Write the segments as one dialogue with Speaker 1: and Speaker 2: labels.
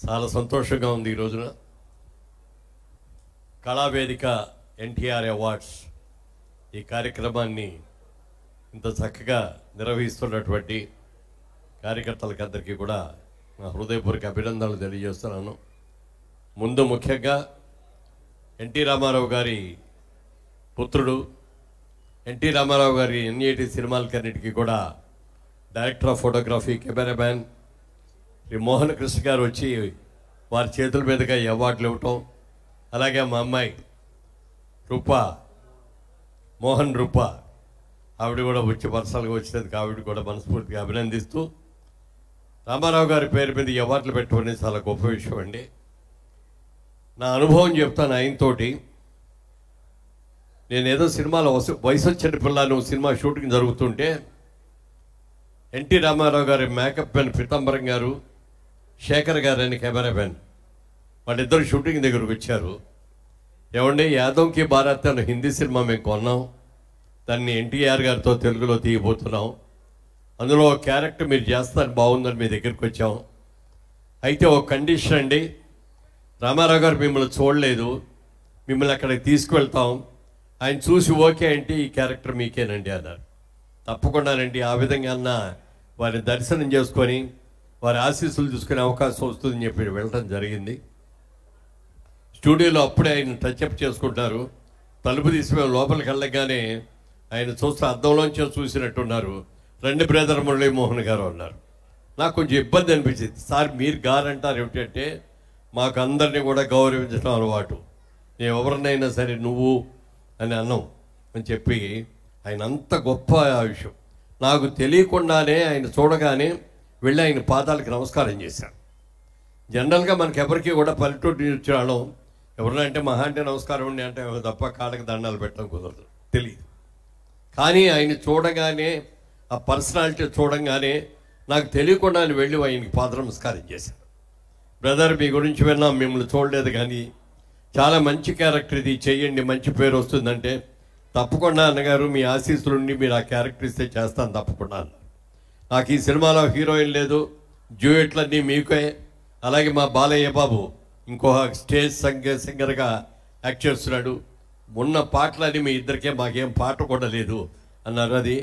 Speaker 1: చాలా సంతోషంగా ఉంది ఈ రోజున కళావేదిక ఎన్టీఆర్ అవార్డ్స్ ఈ కార్యక్రమాన్ని ఇంత చక్కగా నిర్వహిస్తున్నటువంటి కార్యకర్తలకు అందరికీ కూడా నా హృదయపూర్వక అభినందనలు తెలియజేస్తున్నాను. ముందు ముఖ్యంగా ఎన్టీ రామారావు గారి పుత్రుడు, ఎన్టీ రామారావు గారి ఎన్ఏటి సినిమాలకన్నిటికీ కూడా director of photography, cameraman Shri Mohan Krishna garu వచ్చి వారి చేతుల మీదుగా ఈ అవార్డులు ఇవ్వటం, అలాగే మా అమ్మాయి రూపా, మోహన్ రూపా, ఆవిడ కూడా వచ్చి పర్సనల్గా వచ్చినందుకు ఆవిడ కూడా మనస్ఫూర్తిగా అభినందిస్తూ, రామారావు గారి పేరు మీద ఈ అవార్డులు పెట్టడం చాలా గొప్ప విషయం అండి. నా అనుభవం చెప్తాను ఆయనతోటి. నేనేదో సినిమాలో వయసు వచ్చిన పిల్లను సినిమా షూటింగ్ జరుగుతుంటే ఎన్టీ రామారావు గారి మేకప్ మ్యాన్ పీతాంబరం గారు, శేఖర్ గారు అని కెమెరామ్యాన్, వాళ్ళిద్దరు షూటింగ్ దగ్గరకు వచ్చారు. ఏమండి, యాదవ్కి భారత్ అనే హిందీ సినిమా మేము కొన్నాం, దాన్ని ఎన్టీఆర్ గారితో తెలుగులో తీయబోతున్నాం, అందులో ఒక క్యారెక్టర్ మీరు చేస్తారు బాగుందని మీ దగ్గరికి వచ్చాం. అయితే ఒక కండిషన్ అండి, రామారావు గారు మిమ్మల్ని చూడలేదు, మిమ్మల్ని అక్కడికి తీసుకువెళ్తాం, ఆయన చూసి ఓకే అంటే ఈ క్యారెక్టర్ మీకేనండి అన్నారు. తప్పకుండానండి, ఆ విధంగా అన్న వారిని దర్శనం చేసుకొని వారి ఆశీస్సులు తీసుకునే అవకాశం వస్తుందని చెప్పి వెళ్ళటం జరిగింది. స్టూడియోలో అప్పుడే ఆయన టచ్అప్ చేసుకుంటారు. తలుపు తీసి మేము లోపలికి వెళ్ళగానే ఆయన చూస్తే అద్దంలోంచి చూసినట్టున్నారు. రండి బ్రదర్ మురళీమోహన్ గారు అన్నారు. నాకు కొంచెం ఇబ్బంది అనిపించింది. సార్ మీరు గారు అంటారు ఏమిటంటే, మాకు అందరినీ కూడా గౌరవించడం అలవాటు, నేను ఎవరినైనా సరే నువ్వు అని అన్నాం అని చెప్పి ఆయన అంత గొప్ప విషయం. నాకు తెలియకుండానే ఆయన చూడగానే వెళ్ళి ఆయన పాదాలకు నమస్కారం చేశాను. జనరల్గా మనకి ఎవరికి కూడా పల్లెటూరు నుంచి రావడం, ఎవరైనా అంటే మహా అంటే నమస్కారం ఉండి అంటే తప్ప కాళ్ళకి దండాలు పెట్టడం కుదరదు, తెలియదు. కానీ ఆయన చూడగానే, ఆ పర్సనాలిటీ చూడంగానే నాకు తెలియకుండా వెళ్ళి ఆయనకి పాద నమస్కారం చేశాను. బ్రదర్, మీ గురించి విన్నాం, మిమ్మల్ని చూడలేదు, కానీ చాలా మంచి క్యారెక్టర్ ఇది, చెయ్యండి, మంచి పేరు వస్తుందంటే తప్పకుండా అన్నగారు మీ ఆశీస్సులుండి మీరు ఆ క్యారెక్టర్ ఇస్తే చేస్తాను తప్పకుండా అన్నారు. నాకు ఈ సినిమాలో హీరోయిన్ లేదు, డ్యూయెట్లన్నీ మీకే, అలాగే మా బాలయ్య బాబు ఇంకో స్టేజ్ సింగర్గా యాక్ట్ చేస్తున్నాడు, ఉన్న పాటలన్నీ మీ ఇద్దరికే, మాకేం పాట కూడా లేదు అన్నారు. అది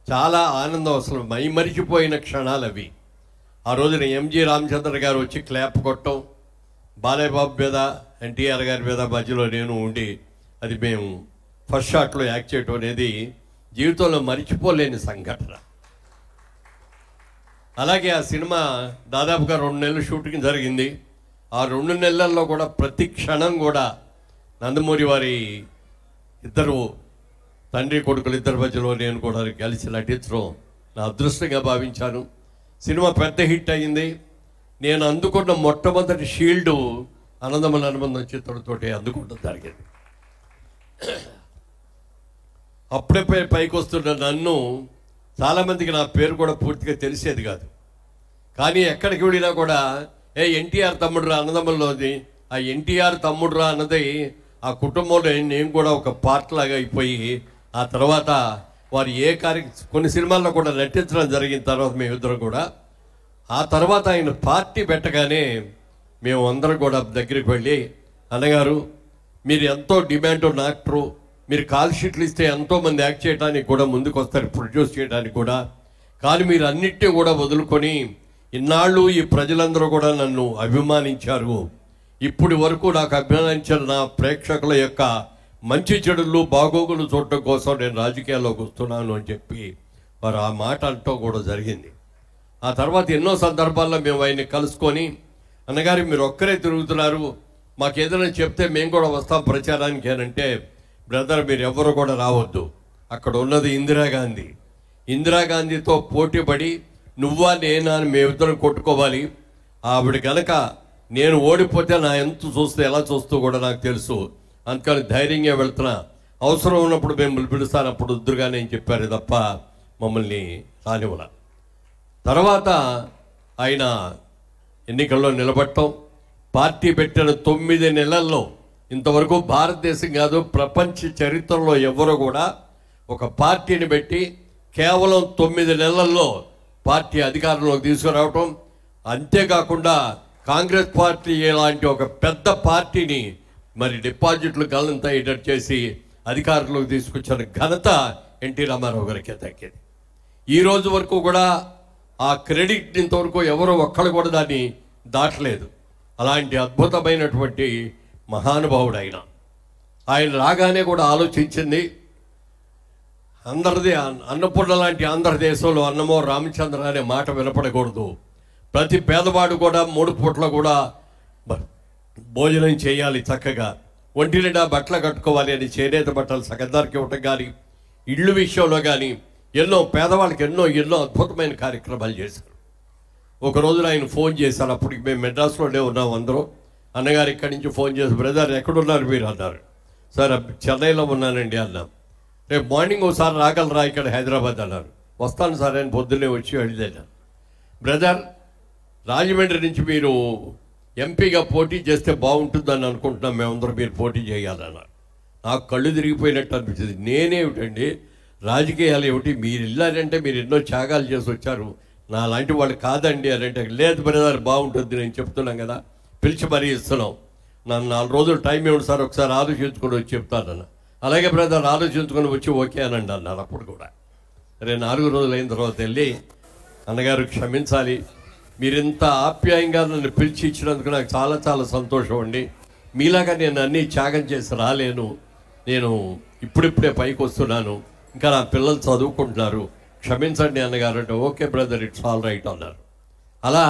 Speaker 1: చాలా ఆనందం, అసలు మైమరిచిపోయిన క్షణాలు అవి. ఆ రోజున ఎంజి రామచంద్ర గారు వచ్చి క్లాప్ కొట్టడం, బాలయ్య బాబు మీద ఎన్టీఆర్ గారి మీద మధ్యలో నేను ఉండి అది మేము ఫస్ట్ షాట్లో యాక్ట్ చేయటం అనేది జీవితంలో మరిచిపోలేని సంఘటన. అలాగే ఆ సినిమా దాదాపుగా 2 నెలలు షూటింగ్ జరిగింది. ఆ 2 నెలల్లో కూడా ప్రతి క్షణం కూడా నందమూరి వారి ఇద్దరు తండ్రి కొడుకులు ఇద్దరి మధ్యలో నేను కూడా కలిసి నటించడం నా అదృష్టంగా భావించాను. సినిమా పెద్ద హిట్ అయింది. నేను అందుకున్న మొట్టమొదటి షీల్డు అనందమల అనుబంధం చిత్రంతోటి అందుకోవడం జరిగింది. అప్పుడే పైకి వస్తున్న నన్ను చాలామందికి నా పేరు కూడా పూర్తిగా తెలిసేది కాదు. కానీ ఎక్కడికి వెళ్ళినా కూడా ఎన్టీఆర్ తమ్ముడురా అన్నదమ్ముల్లోది, ఆ ఎన్టీఆర్ తమ్ముడురా అన్నది ఆ కుటుంబంలో నేను కూడా ఒక పార్ట్ లాగా అయిపోయి, ఆ తర్వాత వారు కొన్ని సినిమాల్లో కూడా నటించడం జరిగిన తర్వాత మేమిద్దరం కూడా, ఆ తర్వాత ఆయన పార్టీ పెట్టగానే మేము అందరం కూడా దగ్గరికి వెళ్ళి, అన్నగారు మీరు ఎంతో డిమాండ్ ఉన్న యాక్టరు, మీరు కాల్ షీట్లు ఇస్తే ఎంతోమంది యాక్ట్ చేయడానికి కూడా ముందుకు వస్తారు, ప్రొడ్యూస్ చేయడానికి కూడా, కానీ మీరు అన్నిటినీ కూడా వదులుకొని ఇన్నాళ్ళు ఈ ప్రజలందరూ కూడా నన్ను అభిమానించారు, ఇప్పటి వరకు నాకు అభిమానించిన నా ప్రేక్షకుల యొక్క మంచి చెడులు బాగోగులు చూడటం కోసం నేను రాజకీయాల్లోకి వస్తున్నాను అని చెప్పి వారు ఆ మాట అంటూ కూడా జరిగింది. ఆ తర్వాత ఎన్నో సందర్భాల్లో మేము ఆయన్ని కలుసుకొని, అన్నగారు మీరు ఒక్కరే తిరుగుతున్నారు, మాకు ఏదైనా చెప్తే మేము కూడా వస్తాం ప్రచారానికి అని అంటే, బ్రదర్ మీరు ఎవరు కూడా రావద్దు, అక్కడ ఉన్నది ఇందిరాగాంధీ, ఇందిరాగాంధీతో పోటీపడి నువ్వా నేనా అని మేమిద్దరం కొట్టుకోవాలి, ఆవిడ కనుక నేను ఓడిపోతే నా ఎంత చూస్తే ఎలా చూస్తూ కూడా నాకు తెలుసు, అందుకని ధైర్యంగా వెళ్తున్నా, అవసరం ఉన్నప్పుడు మేము పిలుస్తాను, అప్పుడు వద్దురుగానే అని చెప్పారు తప్ప మమ్మల్ని రానివ్వల. తర్వాత ఆయన ఎన్నికల్లో నిలబడటం, పార్టీ పెట్టిన 9 నెలల్లో ఇంతవరకు భారతదేశం కాదు ప్రపంచ చరిత్రలో ఎవరు కూడా ఒక పార్టీని పెట్టి కేవలం 9 నెలల్లో పార్టీ అధికారంలోకి తీసుకురావటం, అంతేకాకుండా కాంగ్రెస్ పార్టీ లాంటి ఒక పెద్ద పార్టీని మరి డిపాజిట్లు గల్లంత అయ్యేటట్టు చేసి అధికారంలోకి తీసుకొచ్చిన ఘనత ఎన్టీ రామారావు గారికి దక్కింది. ఈ రోజు వరకు కూడా ఆ క్రెడిట్ ఇంతవరకు ఎవరో ఒక్కళ్ళు కూడా దాన్ని దాటలేదు. అలాంటి అద్భుతమైనటువంటి మహానుభావుడు ఆయన రాగానే కూడా ఆలోచించింది, అందరిది అన్నపూర్ణ లాంటి ఆంధ్రదేశంలో అన్నమో రామచంద్ర అనే మాట వినపడకూడదు. ప్రతి పేదవాడు కూడా 3 పూట్ల కూడా భోజనం చేయాలి, చక్కగా ఒంటి నిండా బట్టలు కట్టుకోవాలి అని చేనేత బట్టలు సగందారికి ఇవ్వటం కానీ, ఇళ్ళు విషయంలో కానీ ఎన్నో పేదవాళ్ళకి ఎన్నో అద్భుతమైన కార్యక్రమాలు చేశారు. ఒక రోజున ఆయన ఫోన్ చేశారు. అప్పటికి మేము మెడ్రాస్లోనే ఉన్నాం అందరూ. అన్నగారు ఇక్కడి నుంచి ఫోన్ చేసి, బ్రదర్ ఎక్కడున్నారు మీరు అన్నారు. సార్ చెన్నైలో ఉన్నానండి అన్నాం. రేపు మార్నింగ్ ఒకసారి రాగలరా ఇక్కడ హైదరాబాద్ అన్నారు. వస్తాను సార్ అని పొద్దున్నే వచ్చి అడిగాను. బ్రదర్ రాజమండ్రి నుంచి మీరు ఎంపీగా పోటీ చేస్తే బాగుంటుందని అనుకుంటున్నాం మేమందరం, మీరు పోటీ చేయాలన్నారు. నాకు కళ్ళు తిరిగిపోయినట్టు అనిపించింది. నేనేమిటండి రాజకీయాలు ఏమిటి, మీరు వెళ్ళారంటే మీరు ఎన్నో త్యాగాలు చేసి వచ్చారు, నా లాంటి వాళ్ళు కాదండి అని అంటే, లేదు బ్రదర్ బాగుంటుంది నేను చెప్తున్నాం కదా, పిలిచి మరీ ఇస్తున్నాం, నన్ను 4 రోజులు టైం ఇవ్వండి సార్, ఒకసారి ఆలోచించుకొని వచ్చి చెప్తానన్న. అలాగే బ్రదర్ ఆలోచించుకొని వచ్చి ఓకే అనండి అన్నారు. అప్పుడు కూడా 4 రోజులు అయిన తర్వాత వెళ్ళి, అన్నగారు క్షమించాలి, మీరు ఇంత ఆప్యాయంగా నన్ను పిలిచి ఇచ్చినందుకు నాకు చాలా చాలా సంతోషం అండి, మీలాగా నేను అన్నీ త్యాగం చేసి రాలేను, నేను ఇప్పుడిప్పుడే పైకి వస్తున్నాను, ఇంకా నా పిల్లలు చదువుకుంటున్నారు, క్షమించండి అన్నగారు అంటే, okay brother it's all right అన్నారు. అలా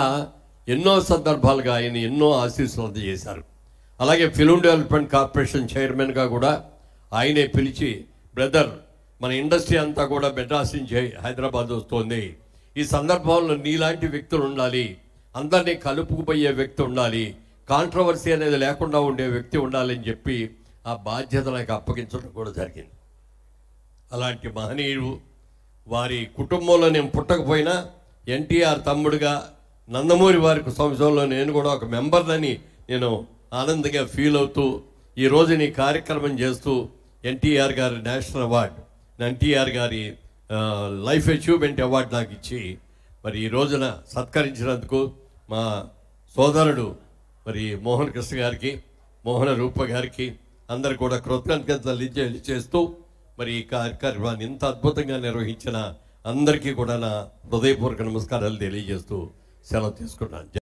Speaker 1: ఎన్నో సందర్భాలుగా ఆయన ఎన్నో ఆశీస్సులు అందజేశారు. అలాగే ఫిల్మ్ డెవలప్మెంట్ కార్పొరేషన్ చైర్మన్గా కూడా ఆయనే పిలిచి, బ్రదర్ మన ఇండస్ట్రీ అంతా కూడా మెడ్రాస్ నుంచి హైదరాబాద్ వస్తుంది, ఈ సందర్భంలో నీలాంటి వ్యక్తులు ఉండాలి, అందరినీ కలుపుకుపోయే వ్యక్తి ఉండాలి, కాంట్రవర్సీ అనేది లేకుండా ఉండే వ్యక్తి ఉండాలని చెప్పి ఆ బాధ్యత నాకు అప్పగించడం కూడా జరిగింది. అలాంటి మహనీయుడు వారి కుటుంబంలో నేను పుట్టకపోయినా ఎన్టీఆర్ తమ్ముడుగా నందమూరి వారికి సంవత్సరంలో నేను కూడా ఒక మెంబర్ని నేను ఆనందంగా ఫీల్ అవుతూ ఈరోజు నీ కార్యక్రమం చేస్తూ ఎన్టీఆర్ గారి నేషనల్ అవార్డు, ఎన్టీఆర్ గారి లైఫ్ అచీవ్మెంట్ అవార్డు నాకు ఇచ్చి మరి ఈ రోజున సత్కరించినందుకు మా సోదరుడు మరి మోహన్ కృష్ణ గారికి, మోహన రూప గారికి అందరు కూడా కృతజ్ఞతలు చేస్తూ మరి ఈ కార్యక్రమాన్ని ఇంత అద్భుతంగా నిర్వహించిన అందరికీ కూడా నా హృదయపూర్వక నమస్కారాలు తెలియజేస్తూ సెలవు తీసుకున్నాను.